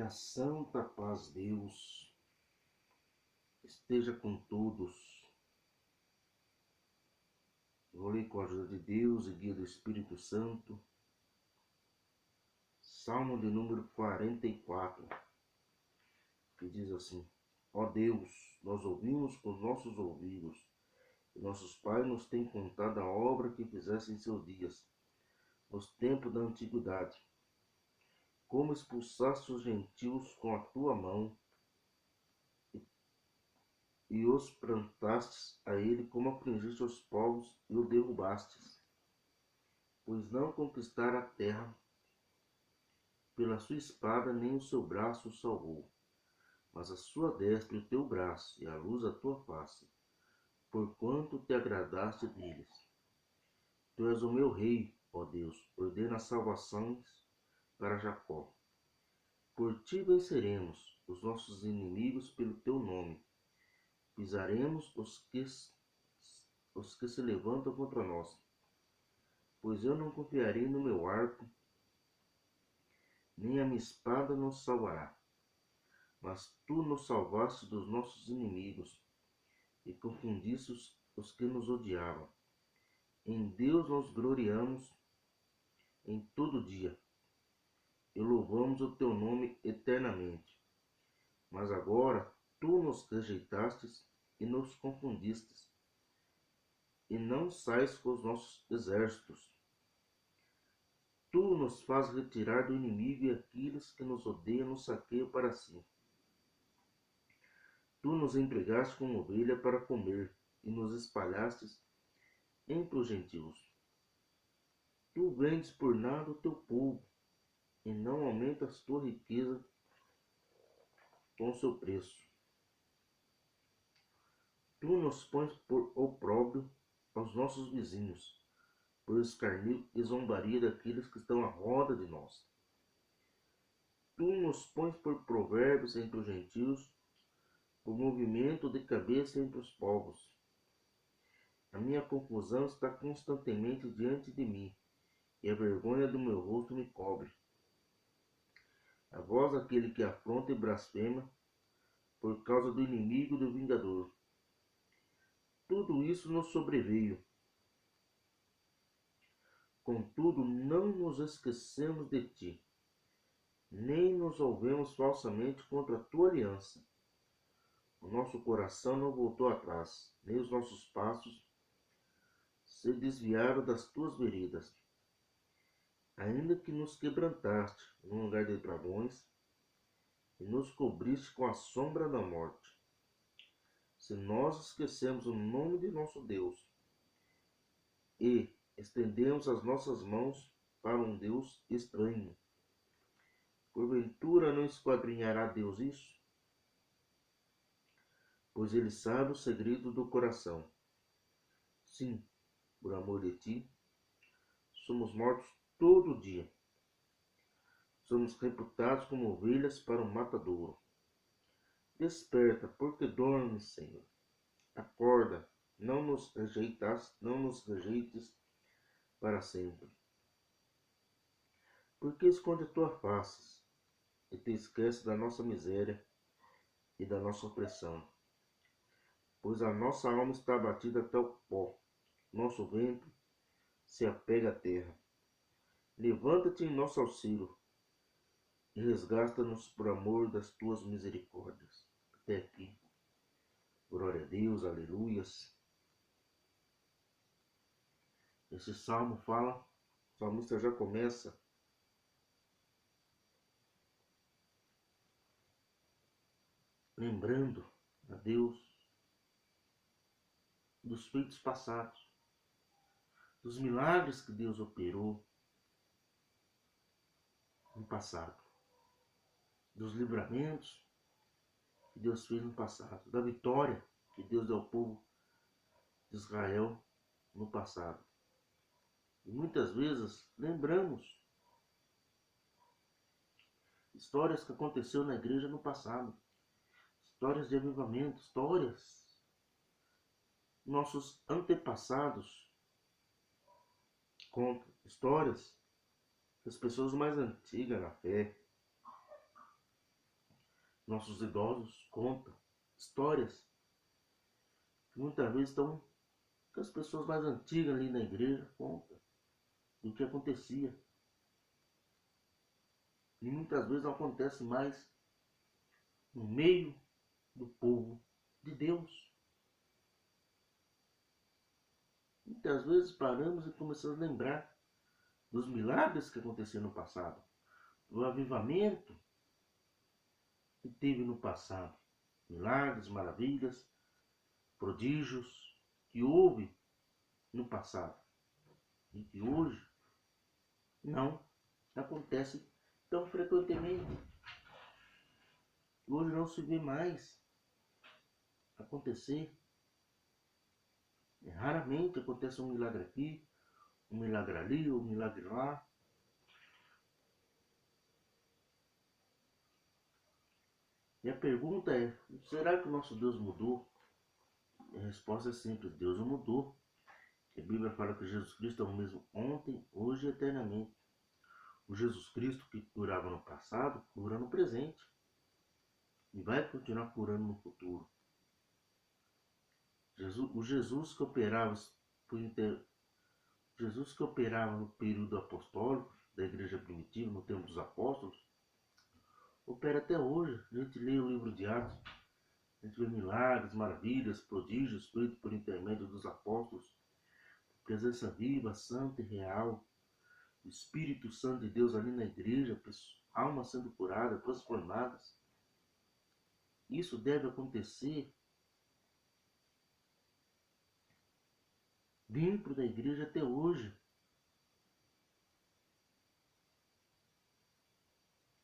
Que a santa paz de Deus esteja com todos. Vou ler com a ajuda de Deus e guia do Espírito Santo. Salmo de número 44, que diz assim: Ó Deus, nós ouvimos com os nossos ouvidos, e nossos pais nos têm contado a obra que fizeste em seus dias, nos tempos da antiguidade. Como expulsaste os gentios com a tua mão, e os plantastes a ele, como afligiste os povos e o derrubastes. Pois não conquistaram a terra pela sua espada, nem o seu braço o salvou, mas a sua destra e o teu braço, e a luz da tua face, porquanto te agradaste deles. Tu és o meu rei, ó Deus, ordena salvações para Jacó. Por ti venceremos os nossos inimigos pelo teu nome. Pisaremos os que se levantam contra nós. Pois eu não confiarei no meu arco, nem a minha espada nos salvará. Mas tu nos salvaste dos nossos inimigos, e confundiste os que nos odiavam. Em Deus nos gloriamos em todo dia, e louvamos o teu nome eternamente. Mas agora tu nos rejeitastes e nos confundistes, e não sais com os nossos exércitos. Tu nos faz retirar do inimigo, e aqueles que nos odeiam nos saqueiam para si. Tu nos entregaste como ovelha para comer, e nos espalhastes entre os gentios. Tu vendes por nada o teu povo, e não aumentas tua riqueza com o seu preço. Tu nos pões por opróbrio aos nossos vizinhos, por escarnio e zombaria daqueles que estão à roda de nós. Tu nos pões por provérbios entre os gentios, por movimento de cabeça entre os povos. A minha confusão está constantemente diante de mim, e a vergonha do meu rosto me cobre. A voz daquele que afronta e blasfema, por causa do inimigo e do vingador. Tudo isso nos sobreveio. Contudo, não nos esquecemos de ti, nem nos volvemos falsamente contra a tua aliança. O nosso coração não voltou atrás, nem os nossos passos se desviaram das tuas veredas. Ainda que nos quebrantaste num lugar de travões, e nos cobriste com a sombra da morte. Se nós esquecemos o nome de nosso Deus, e estendemos as nossas mãos para um Deus estranho, porventura não esquadrinhará Deus isso? Pois ele sabe o segredo do coração. Sim, por amor de ti, somos mortos todo dia. Somos reputados como ovelhas para o matadouro. Desperta, porque dormes, Senhor. Acorda, não nos rejeites para sempre. Porque esconde a tua face e te esquece da nossa miséria e da nossa opressão. Pois a nossa alma está abatida até o pó, nosso ventre se apega à terra. Levanta-te em nosso auxílio e resgata-nos por amor das tuas misericórdias. Até aqui. Glória a Deus, aleluias. Esse salmo fala, o salmista já começa lembrando a Deus dos feitos passados, dos milagres que Deus operou no passado, dos livramentos que Deus fez no passado, da vitória que Deus deu ao povo de Israel no passado. E muitas vezes lembramos histórias que aconteceram na igreja no passado, histórias de avivamento, histórias nossos antepassados contam, histórias das pessoas mais antigas na fé, nossos idosos contam histórias que muitas vezes estão que as pessoas mais antigas ali na igreja contam do que acontecia. E muitas vezes não acontece mais no meio do povo de Deus. Muitas vezes paramos e começamos a lembrar dos milagres que aconteceram no passado, do avivamento que teve no passado, milagres, maravilhas, prodígios que houve no passado e que hoje não acontece tão frequentemente. Hoje não se vê mais acontecer. Raramente acontece um milagre aqui, um milagre ali, um milagre lá. E a pergunta é, será que o nosso Deus mudou? E a resposta é simples, Deus não mudou. A Bíblia fala que Jesus Cristo é o mesmo ontem, hoje e eternamente. O Jesus Cristo que curava no passado, cura no presente. E vai continuar curando no futuro. O Jesus que operava no período apostólico, da igreja primitiva, no tempo dos apóstolos, opera até hoje. A gente lê o livro de Atos, a gente vê milagres, maravilhas, prodígios feitos por intermédio dos apóstolos, presença viva, santa e real, o Espírito Santo de Deus ali na igreja, almas sendo curadas, transformadas. Isso deve acontecer dentro da igreja até hoje.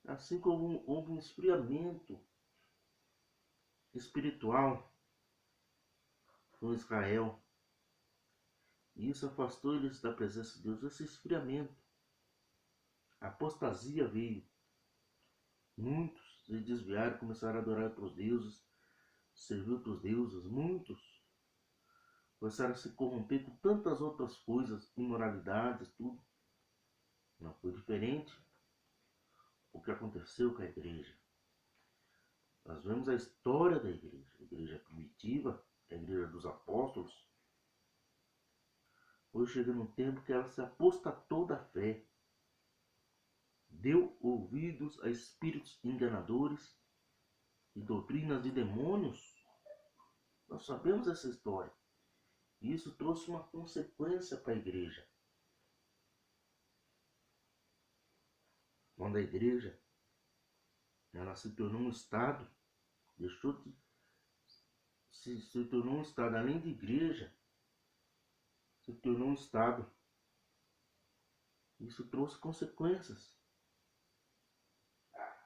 Assim como houve um esfriamento espiritual com Israel, e isso afastou eles da presença de Deus, esse esfriamento. A apostasia veio. Muitos se desviaram, começaram a adorar outros deuses, servir outros deuses. Muitos começaram a se corromper com tantas outras coisas, imoralidades, tudo. Não foi diferente o que aconteceu com a igreja. Nós vemos a história da igreja, a igreja primitiva, a igreja dos apóstolos. Hoje chega num tempo que ela se apostatou da fé, deu ouvidos a espíritos enganadores e doutrinas de demônios. Nós sabemos essa história. E isso trouxe uma consequência para a igreja. Quando a igreja ela se tornou um Estado, se tornou um Estado, além de igreja, se tornou um Estado. Isso trouxe consequências.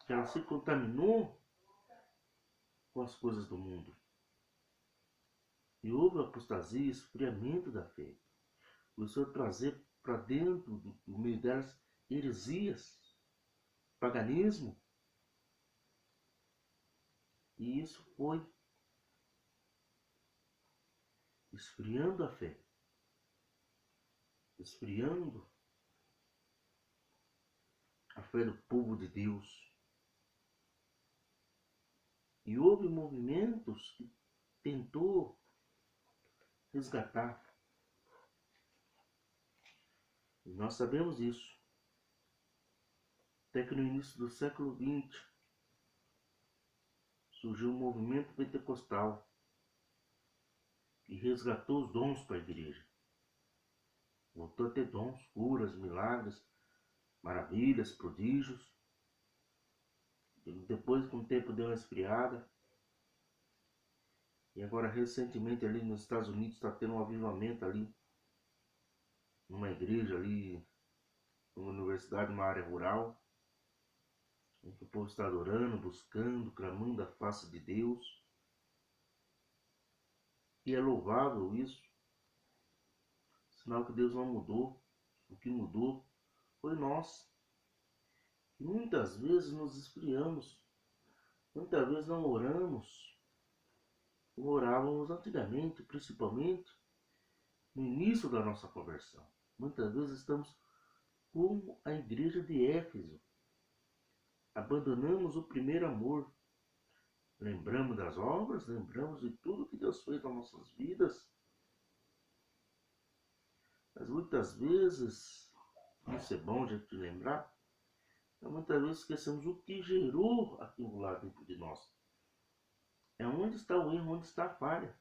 Ela se contaminou com as coisas do mundo. E houve apostasia, esfriamento da fé. Começou a trazer para dentro do meio delas heresias, paganismo. E isso foi esfriando a fé, esfriando a fé do povo de Deus. E houve movimentos que tentou resgatar. E nós sabemos isso. Até que no início do século XX surgiu um movimento pentecostal que resgatou os dons para a igreja. Voltou a ter dons, curas, milagres, maravilhas, prodígios. E depois, com o tempo, deu uma esfriada. E agora, recentemente, ali nos Estados Unidos, está tendo um avivamento ali, numa igreja ali, numa universidade, numa área rural, em que o povo está adorando, buscando, clamando a face de Deus. E é louvável isso. Sinal que Deus não mudou. O que mudou foi nós. Muitas vezes nos esfriamos. Muitas vezes não oramos. Orávamos antigamente, principalmente no início da nossa conversão. Muitas vezes estamos como a igreja de Éfeso. Abandonamos o primeiro amor. lembramos das obras, lembramos de tudo que Deus fez nas nossas vidas. Mas muitas vezes, isso é bom a gente lembrar, mas muitas vezes esquecemos o que gerou aquilo lá dentro de nós. É onde está o erro, onde está a falha.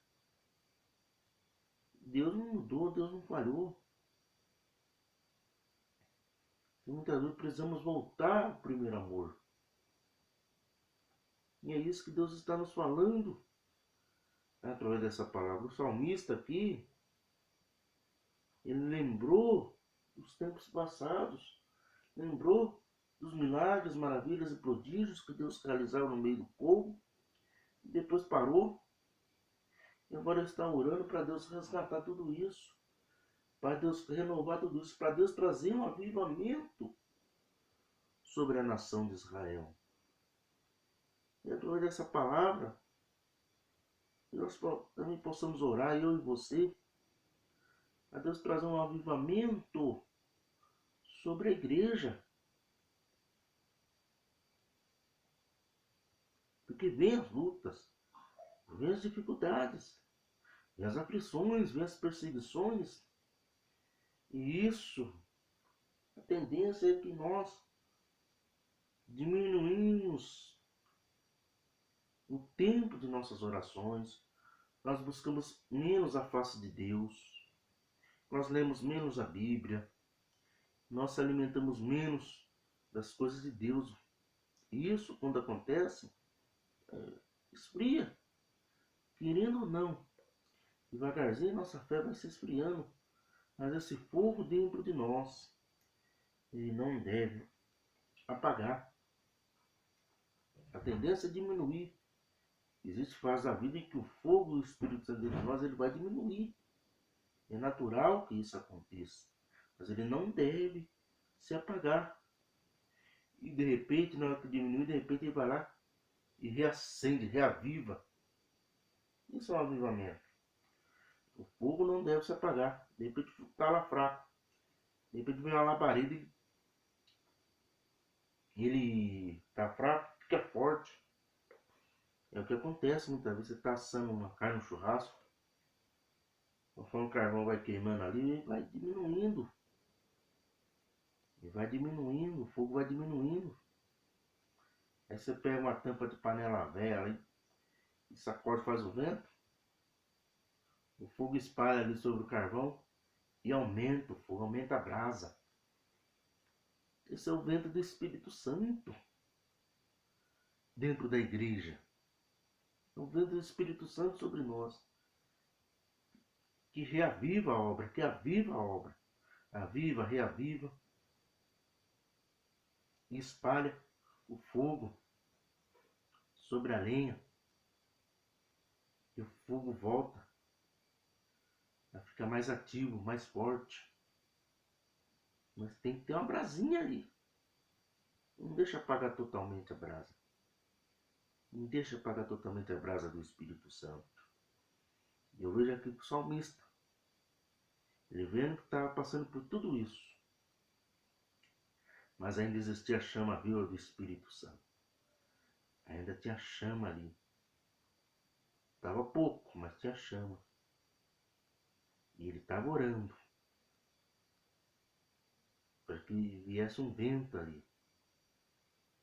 Deus não mudou, Deus não falhou. E muitas vezes precisamos voltar ao primeiro amor. E é isso que Deus está nos falando através dessa palavra. O salmista aqui, ele lembrou dos tempos passados, lembrou dos milagres, maravilhas e prodígios que Deus realizava no meio do povo, e depois parou, e agora está orando para Deus resgatar tudo isso, para Deus renovar tudo isso, para Deus trazer um avivamento sobre a nação de Israel. E através dessa palavra, nós também possamos orar, eu e você, a Deus trazer um avivamento sobre a igreja. Porque vem as lutas, vem as dificuldades, vem as aflições, vem as perseguições. E isso, a tendência é que nós diminuímos o tempo de nossas orações, nós buscamos menos a face de Deus, nós lemos menos a Bíblia, nós se alimentamos menos das coisas de Deus. E isso, quando acontece, esfria, querendo ou não. Devagarzinho nossa fé vai se esfriando, mas esse fogo dentro de nós, ele não deve apagar. A tendência é diminuir. Existe fase da vida em que o fogo do Espírito Santo dentro de nós ele vai diminuir. É natural que isso aconteça, mas ele não deve se apagar. E de repente, na hora que diminui, de repente ele vai lá e reacende, reaviva. Isso é um avivamento. O fogo não deve se apagar. De repente está lá fraco. De repente vem uma labareda e ele está fraco, fica forte. É o que acontece muitas vezes. Você está assando uma carne no churrasco, conforme o carvão vai queimando ali, ele vai diminuindo. Ele vai diminuindo, o fogo vai diminuindo. Aí você pega uma tampa de panela velha e sacode, faz o vento. O fogo espalha ali sobre o carvão e aumenta o fogo, aumenta a brasa. Esse é o vento do Espírito Santo dentro da igreja. É o vento do Espírito Santo sobre nós, que reaviva a obra, que aviva a obra. Aviva, reaviva e espalha o fogo sobre a lenha. E o fogo volta a ficar mais ativo, mais forte. Mas tem que ter uma brasinha ali. Não deixa apagar totalmente a brasa. Não deixa apagar totalmente a brasa do Espírito Santo. Eu vejo aqui o salmista, ele vendo que estava passando por tudo isso, mas ainda existia a chama viva do Espírito Santo. Ainda tinha chama ali. Estava pouco, mas tinha chama. E ele estava orando para que viesse um vento ali,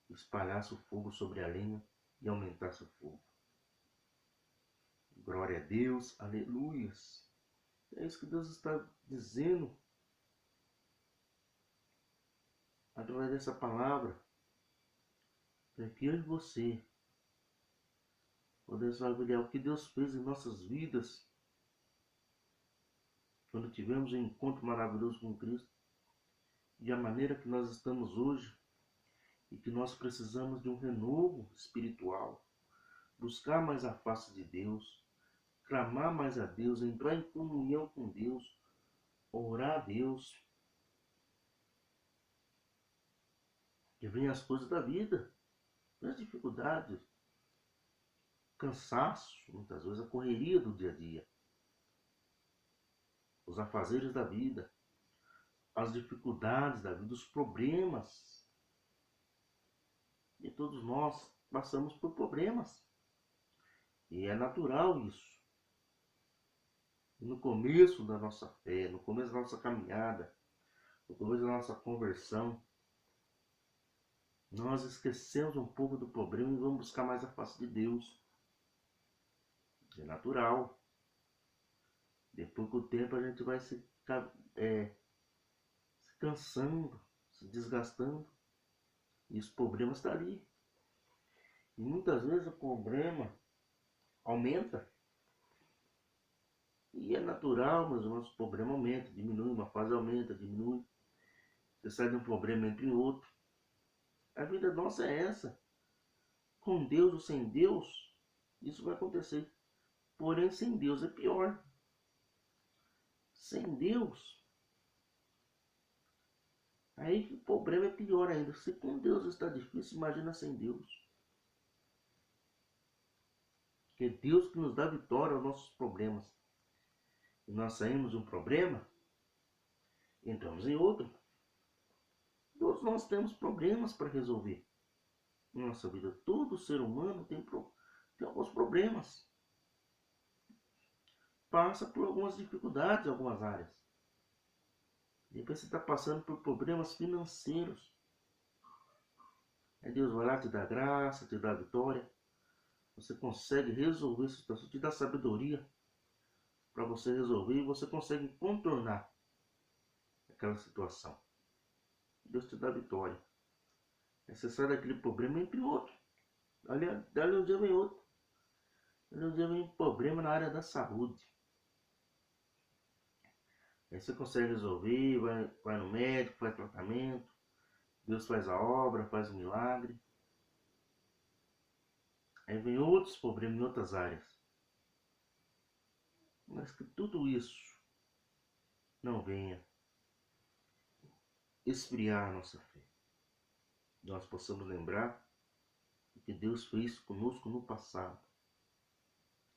espalhasse o fogo sobre a lenha e aumentasse o fogo. Glória a Deus, aleluias. É isso que Deus está dizendo através dessa palavra, para que eu e você podemos avaliar o que Deus fez em nossas vidas quando tivemos um encontro maravilhoso com Cristo e a maneira que nós estamos hoje e que nós precisamos de um renovo espiritual, buscar mais a face de Deus, clamar mais a Deus, entrar em comunhão com Deus, orar a Deus. Que vem as coisas da vida, as dificuldades, cansaço, muitas vezes a correria do dia a dia, os afazeres da vida, as dificuldades da vida, os problemas. E todos nós passamos por problemas. E é natural isso. E no começo da nossa fé, no começo da nossa caminhada, no começo da nossa conversão, nós esquecemos um pouco do problema e vamos buscar mais a face de Deus. É natural. Depois com o tempo a gente vai se cansando, se desgastando. E os problemas estão ali. E muitas vezes o problema aumenta. E é natural, mas o nosso problema aumenta, diminui, uma fase aumenta, diminui. Você sai de um problema entre outro. A vida nossa é essa. Com Deus ou sem Deus, isso vai acontecer. Porém, sem Deus é pior. Sem Deus, aí o problema é pior ainda. Se com Deus está difícil, imagina sem Deus. Que é Deus que nos dá vitória aos nossos problemas. E nós saímos de um problema, entramos em outro. Todos nós temos problemas para resolver na nossa vida. Todo ser humano tem alguns problemas. Passa por algumas dificuldades em algumas áreas. Depois você está passando por problemas financeiros. Aí Deus vai lá, te dá graça, te dá vitória. Você consegue resolver essa situação, te dá sabedoria para você resolver e você consegue contornar aquela situação. Deus te dá vitória. Aí você sai daquele problema e entra em outro. Dali um dia vem outro. Dali um dia vem um problema na área da saúde. Aí você consegue resolver, vai no médico, faz tratamento. Deus faz a obra, faz o milagre. Aí vem outros problemas em outras áreas. Mas que tudo isso não venha esfriar a nossa fé. Nós possamos lembrar o que Deus fez conosco no passado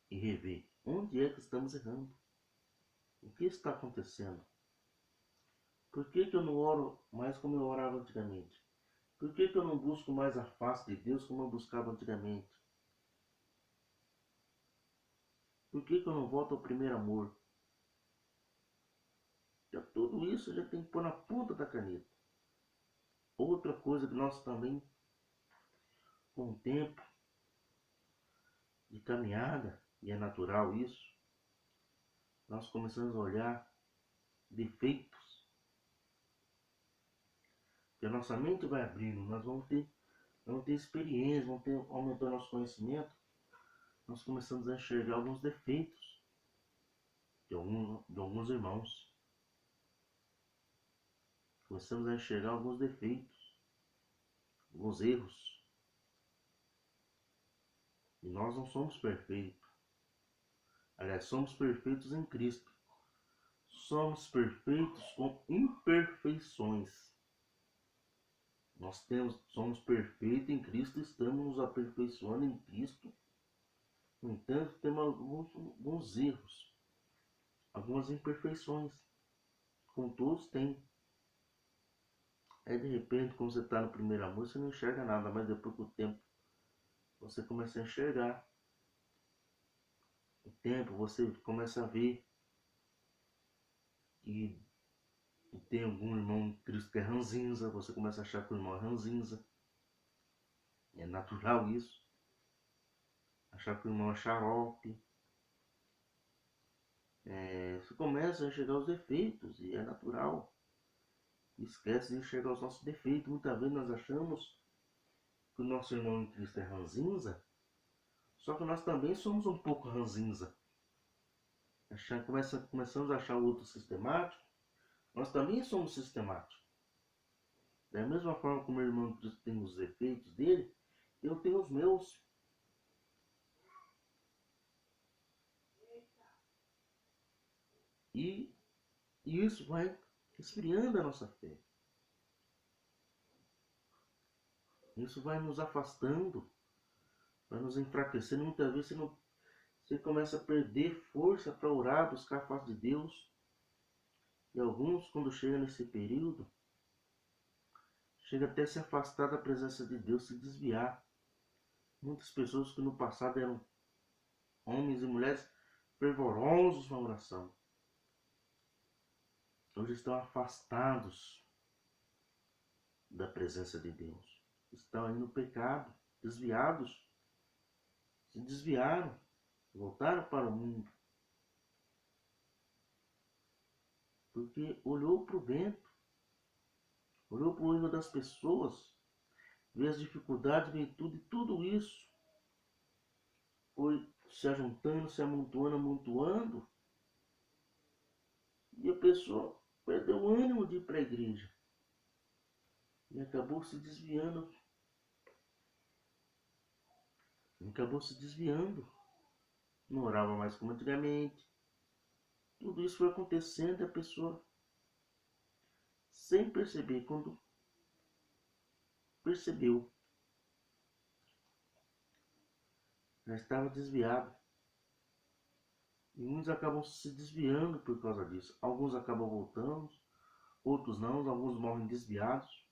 e rever onde é que estamos errando. O que está acontecendo? Por que eu não oro mais como eu orava antigamente? Por que eu não busco mais a face de Deus como eu buscava antigamente? Por que eu não volto ao primeiro amor? Já tudo isso já tem que pôr na ponta da caneta. Outra coisa que nós também, com o tempo de caminhada, e é natural isso, nós começamos a olhar defeitos. Que a nossa mente vai abrindo, nós vamos ter experiência, vamos aumentar nosso conhecimento. Nós começamos a enxergar alguns defeitos de alguns irmãos. Começamos a enxergar alguns defeitos, alguns erros. E nós não somos perfeitos. Aliás, somos perfeitos em Cristo. Somos perfeitos com imperfeições. Somos perfeitos em Cristo, estamos nos aperfeiçoando em Cristo. No entanto, temos alguns erros, algumas imperfeições. Como todos têm. Aí de repente, quando você está no primeiro amor, você não enxerga nada, mas depois com o tempo você começa a enxergar. Com o tempo você começa a ver que tem algum irmão em Cristo que é ranzinza, você começa a achar que o irmão é ranzinza. É natural isso. Achar que o irmão é xarope. Você começa a enxergar os defeitos e é natural. Esquece de enxergar os nossos defeitos. Muitas vezes nós achamos que o nosso irmão em Cristo é ranzinza, só que nós também somos um pouco ranzinza. Começamos a achar o outro sistemático, nós também somos sistemáticos. Da mesma forma como o irmão em Cristo tem os defeitos dele, eu tenho os meus. E isso vai esfriando a nossa fé. Isso vai nos afastando, vai nos enfraquecendo. Muitas vezes você começa a perder força para orar, buscar a face de Deus. E alguns, quando chegam nesse período, chega até a se afastar da presença de Deus, se desviar. Muitas pessoas que no passado eram homens e mulheres fervorosos na oração, hoje estão afastados da presença de Deus. Estão aí no pecado, desviados, se desviaram, voltaram para o mundo, porque olhou para o vento, olhou para o erro das pessoas, vê as dificuldades, vê tudo, e tudo isso foi se ajuntando, se amontoando, amontoando, e a pessoa perdeu o ânimo de ir para a igreja e acabou se desviando. Não orava mais como antigamente. Tudo isso foi acontecendo e a pessoa, sem perceber, quando percebeu, já estava desviado. E muitos acabam se desviando por causa disso. Alguns acabam voltando, outros não, alguns morrem desviados,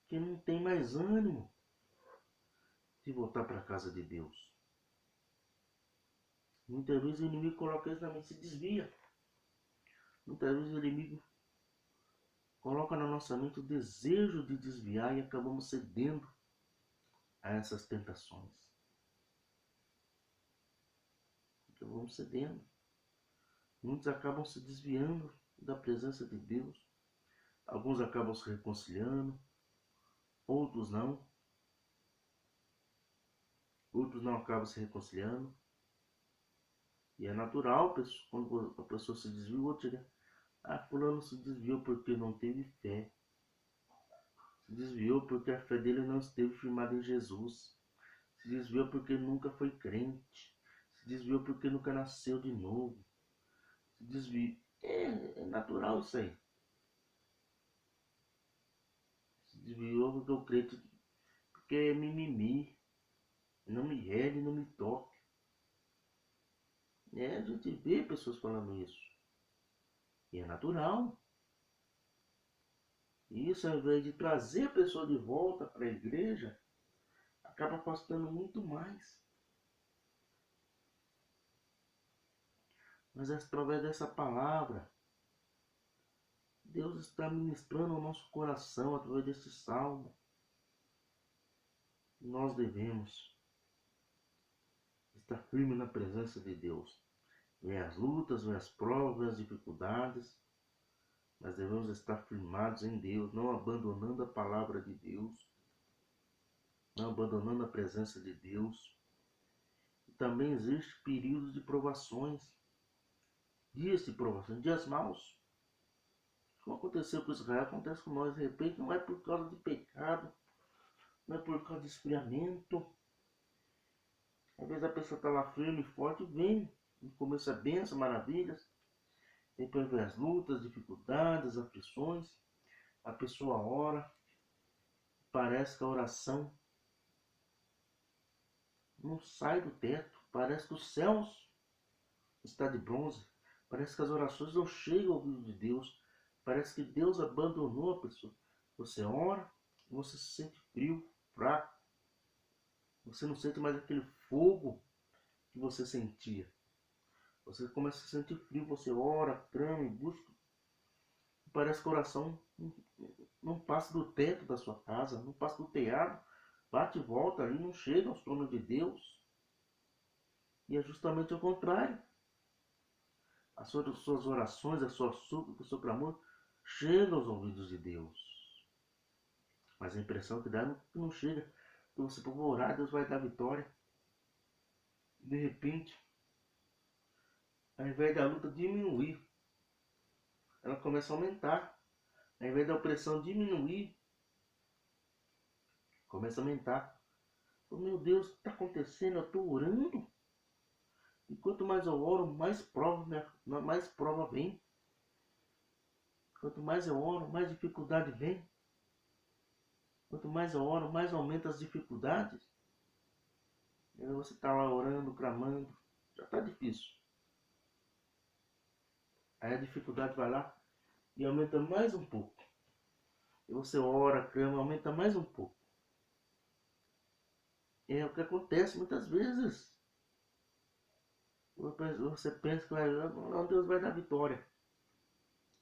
que não tem mais ânimo de voltar para a casa de Deus. Muitas vezes o inimigo coloca isso na mente, se desvia. Muitas vezes o inimigo coloca na nossa mente o desejo de desviar e acabamos cedendo a essas tentações. Acabamos cedendo. Muitos acabam se desviando da presença de Deus. Alguns acabam se reconciliando, outros não. Outros não acabam se reconciliando. E é natural, quando a pessoa se desvia, o outro diga: ah, fulano se desviou porque não teve fé. Se desviou porque a fé dele não esteve firmada em Jesus. Se desviou porque nunca foi crente. Se desviou porque nunca nasceu de novo. Se desviou. É natural isso aí. Se desviou porque o crente, porque é mimimi. Não me rede, não me toque. A gente vê pessoas falando isso. E é natural. E isso, ao invés de trazer a pessoa de volta para a igreja, acaba afastando muito mais. Mas através dessa palavra, Deus está ministrando ao nosso coração através desse salmo. Nós devemos estar firmes na presença de Deus. Vem as lutas, vem as provas, vem as dificuldades, mas devemos estar firmados em Deus, não abandonando a palavra de Deus, não abandonando a presença de Deus. E também existe períodos de provações, dias de provações, dias maus. Como aconteceu com Israel, acontece com nós. De repente, não é por causa de pecado, não é por causa de esfriamento. Às vezes a pessoa está lá firme e forte, vem, no começo é bênção, maravilhas, depois vem as lutas, dificuldades, aflições, a pessoa ora, parece que a oração não sai do teto, parece que os céus estão de bronze, parece que as orações não chegam ao ouvido de Deus, parece que Deus abandonou a pessoa. Você ora e você se sente frio, fraco, você não sente mais aquele fogo que você sentia. Você começa a se sentir frio, você ora, clama, busca. Parece que o coração não passa do teto da sua casa, não passa do telhado, bate e volta ali, não chega aos tronos de Deus. E é justamente o contrário. As suas orações, a sua súplica, o seu clamor chegam aos ouvidos de Deus. Mas a impressão que dá é que não chega. Que você for orar, Deus vai dar vitória. De repente, ao invés da luta diminuir, ela começa a aumentar. Ao invés da opressão diminuir, começa a aumentar. Oh, meu Deus, o que está acontecendo? Eu estou orando. E quanto mais eu oro, mais prova vem. Quanto mais eu oro, mais dificuldade vem. Quanto mais eu oro, mais aumenta as dificuldades. E aí você está lá orando, clamando, já está difícil. Aí a dificuldade vai lá e aumenta mais um pouco. E você ora, clama, aumenta mais um pouco. É o que acontece muitas vezes. Você pensa que não, Deus vai dar vitória.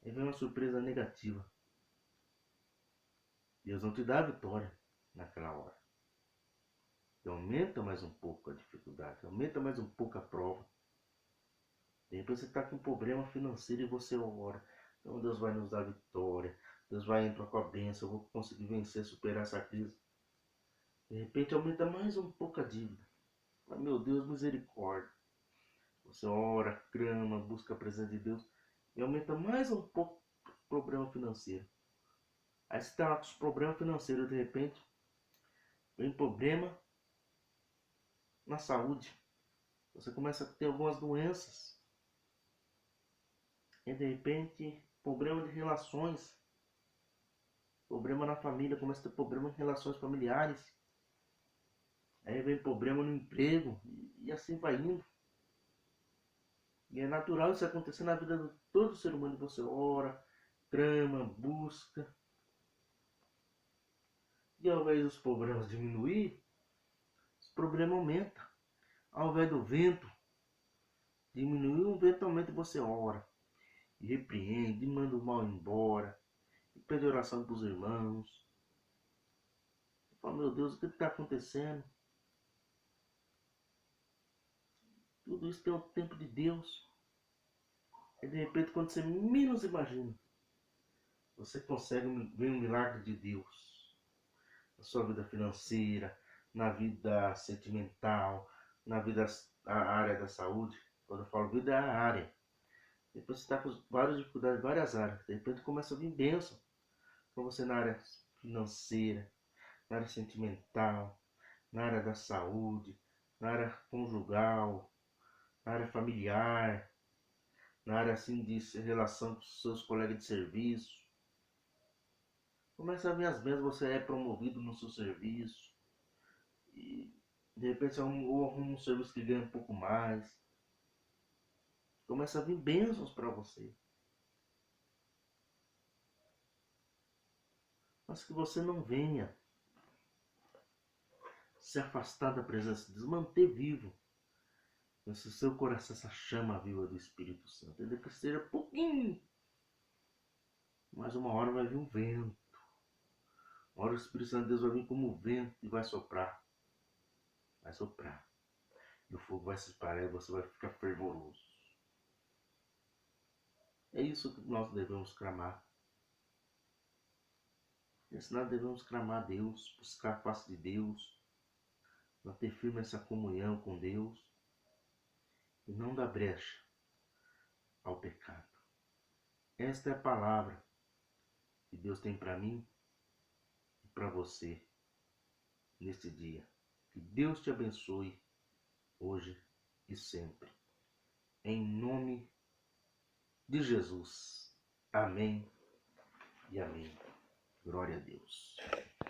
Aí vem uma surpresa negativa. Deus não te dá a vitória naquela hora. E aumenta mais um pouco a dificuldade, aumenta mais um pouco a prova. De repente você está com um problema financeiro e você ora. Então Deus vai nos dar vitória. Deus vai entrar com a bênção. Eu vou conseguir vencer, superar essa crise. De repente aumenta mais um pouco a dívida. Mas, meu Deus, misericórdia. Você ora, clama, busca a presença de Deus. E aumenta mais um pouco o problema financeiro. Aí você está com os problemas financeiros, de repente vem problema na saúde. Você começa a ter algumas doenças. E de repente, problema de relações. Problema na família, começa a ter problema em relações familiares. Aí vem problema no emprego. E assim vai indo. E é natural isso acontecer na vida de todo ser humano. Você ora, clama, busca. E ao invés dos problemas diminuir, os problemas aumentam. Ao invés do vento diminuir, o vento aumenta e você ora. E repreende, e manda o mal embora. E pede oração para os irmãos. E fala, meu Deus, o que está acontecendo? Tudo isso tem o tempo de Deus. E de repente, quando você menos imagina, você consegue ver um milagre de Deus. Na sua vida financeira, na vida sentimental, na vida, a área da saúde. Quando eu falo vida, é a área. Depois você está com várias dificuldades em várias áreas. De repente começa a vir bênção para você na área financeira, na área sentimental, na área da saúde, na área conjugal, na área familiar, na área assim de relação com seus colegas de serviço. Começa a vir as bênçãos, você é promovido no seu serviço. E de repente você arruma um serviço que ganha um pouco mais. Começa a vir bênçãos para você. Mas que você não venha se afastar da presença de Deus, manter vivo nesse seu coração essa chama viva do Espírito Santo. Ainda que seja pouquinho, mas uma hora vai vir um vento. Uma hora o Espírito Santo de Deus vai vir como um vento e vai soprar. Vai soprar. E o fogo vai se espalhar e você vai ficar fervoroso. É isso que nós devemos clamar. Nós devemos clamar a Deus, buscar a face de Deus, manter firme essa comunhão com Deus e não dar brecha ao pecado. Esta é a palavra que Deus tem para mim e para você neste dia. Que Deus te abençoe hoje e sempre. Em nome de Jesus. Amém e amém. Glória a Deus.